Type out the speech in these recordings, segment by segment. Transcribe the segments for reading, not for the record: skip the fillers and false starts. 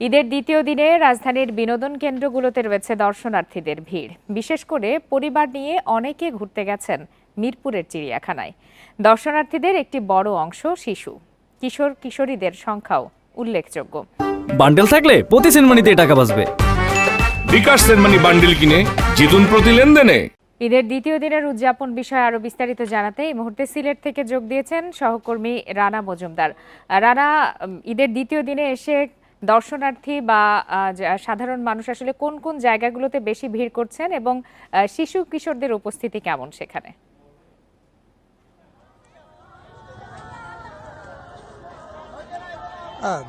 ঈদের দ্বিতীয় দিনে রাজধানীর বিনোদন কেন্দ্রগুলোতে রয়েছে দর্শনার্থীদের ভিড়। বিশেষ করে পরিবার নিয়ে অনেকে ঘুরতে গেছেন মিরপুরের চিড়িয়াখানায়। দর্শনার্থীদের একটি বড় অংশ শিশু, কিশোর কিশোরীদের সংখ্যাও উল্লেখযোগ্য। বান্ডেল থাকলে প্রতি সেনমানিতে টাকা বাঁচবে। বিকাশ সেনমানি বান্ডেল কিনে জিতুন প্রতি লেনদেনে। ঈদের দ্বিতীয় দিনের উদযাপন বিষয়ে আরো বিস্তারিত জানাতে এই মুহূর্তে সিলেট থেকে যোগ দিয়েছেন সহকর্মী রানা মজুমদার। রানা, ঈদের দ্বিতীয় দিনে এসে দর্শনার্থী বা সাধারণ মানুষ আসলে কোন কোন জায়গাগুলোতে বেশি ভিড় করছেন এবং শিশু কিশোরদের উপস্থিতি কেমন সেখানে?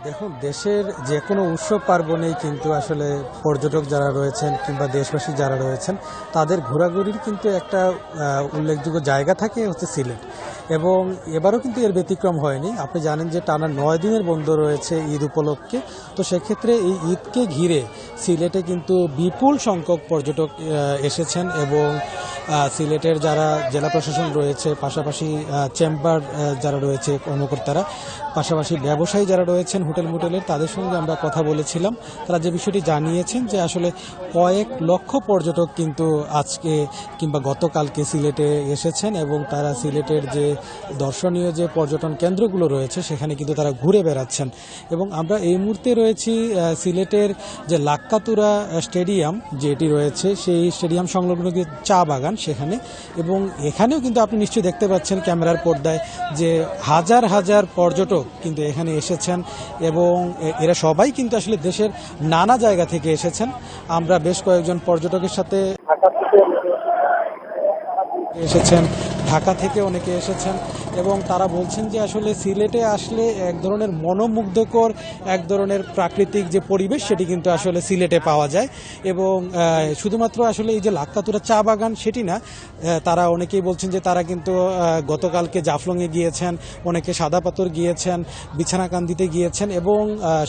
দেখুন, দেশের যে কোনো উৎসব পার্বণেই কিন্তু আসলে পর্যটক যারা রয়েছেন কিংবা দেশবাসী যারা রয়েছেন তাদের ঘোরাঘুরির কিন্তু একটা উল্লেখযোগ্য জায়গা থাকে হচ্ছে সিলেট, এবং এবারও কিন্তু এর ব্যতিক্রম হয়নি। আপনি জানেন যে টানা 9 দিনের বন্ধ রয়েছে ঈদ উপলক্ষে। তো সেক্ষেত্রে এই ঈদকে ঘিরে সিলেটে কিন্তু বিপুল সংখ্যক পর্যটক এসেছেন, এবং সিলেটের যারা জেলা প্রশাসন রয়েছে, পাশাপাশি চেম্বার যারা রয়েছে কর্মকর্তারা, পাশাপাশি ব্যবসায়ী যারা রয়েছেন হোটেল মোটেলের, তাদের সঙ্গে আমরা কথা বলেছিলাম। তারা যে বিষয়টি জানিয়েছেন যে আসলে কয়েক লক্ষ পর্যটক কিন্তু আজকে কিংবা গতকালকে সিলেটে এসেছেন, এবং তারা সিলেটের যে দর্শনীয় যে পর্যটন কেন্দ্রগুলো রয়েছে সেখানে কিন্তু তারা ঘুরে বেড়াচ্ছেন। এবং আমরা এই মুহূর্তে রয়েছি সিলেটের যে লাক্কাতুরা স্টেডিয়াম যেটি রয়েছে সেই স্টেডিয়াম সংলগ্ন যে চা বাগান সেখানে, এবং এখানেও কিন্তু আপনি নিশ্চয়ই দেখতে পাচ্ছেন ক্যামেরার পর্দায় যে হাজার হাজার পর্যটক কিন্তু এখানে এসেছেন, এবং এরা সবাই কিন্তু আসলে দেশের নানা জায়গা থেকে এসেছেন। আমরা বেশ কয়েকজন পর্যটকের সাথে ঢাকা থেকে অনেকে এসেছেন, এবং তারা বলছেন যে আসলে সিলেটে আসলে এক ধরনের মনোমুগ্ধকর এক ধরনের প্রাকৃতিক যে পরিবেশ সেটি কিন্তু আসলে সিলেটে পাওয়া যায়। এবং শুধুমাত্র আসলে এই যে লাক্কাতুরা চা বাগান সেটি না, তারা অনেকেই বলছেন যে তারা কিন্তু গতকালকে জাফলংয়ে গিয়েছেন, অনেকে সাদা পাথর গিয়েছেন, বিছানাকান্দিতে গিয়েছেন, এবং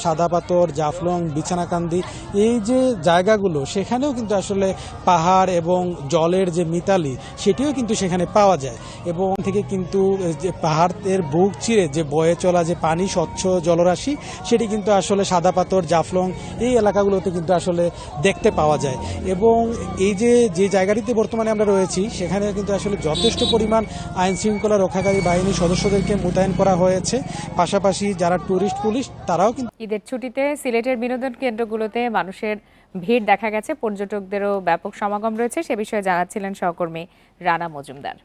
সাদা পাথর, জাফলং, বিছানাকান্দি এই যে জায়গাগুলো সেখানেও কিন্তু আসলে পাহাড় এবং জলের যে মিতালি সেটিও কিন্তু সেখানে পাওয়া যায়। এবং থেকে কিন্তু যে পাহাড়ের বুক চিরে যে বয়ে চলা যে পানি, স্বচ্ছ জলরাশি, সেটি কিন্তু আসলে সাদা পাথর, জাফলং এই এলাকাগুলোতে কিন্তু আসলে দেখতে পাওয়া যায়। এবং এই যে জায়গাটিতে বর্তমানে আমরা রয়েছি সেখানে কিন্তু আসলে যথেষ্ট পরিমাণ আইন শৃঙ্খলা রক্ষাকারী বাহিনীর সদস্যদেরকে মোতায়েন করা হয়েছে। পাশাপাশি যারা টুরিস্ট পুলিশ তারাও কিন্তু ঈদের ছুটিতে সিলেটের বিনোদন কেন্দ্রগুলোতে মানুষের ভিড় দেখা গেছে, পর্যটকদেরও ব্যাপক সমাগম রয়েছে, সে বিষয়ে জানাচ্ছিলেন সহকর্মী রানা মজুমদার।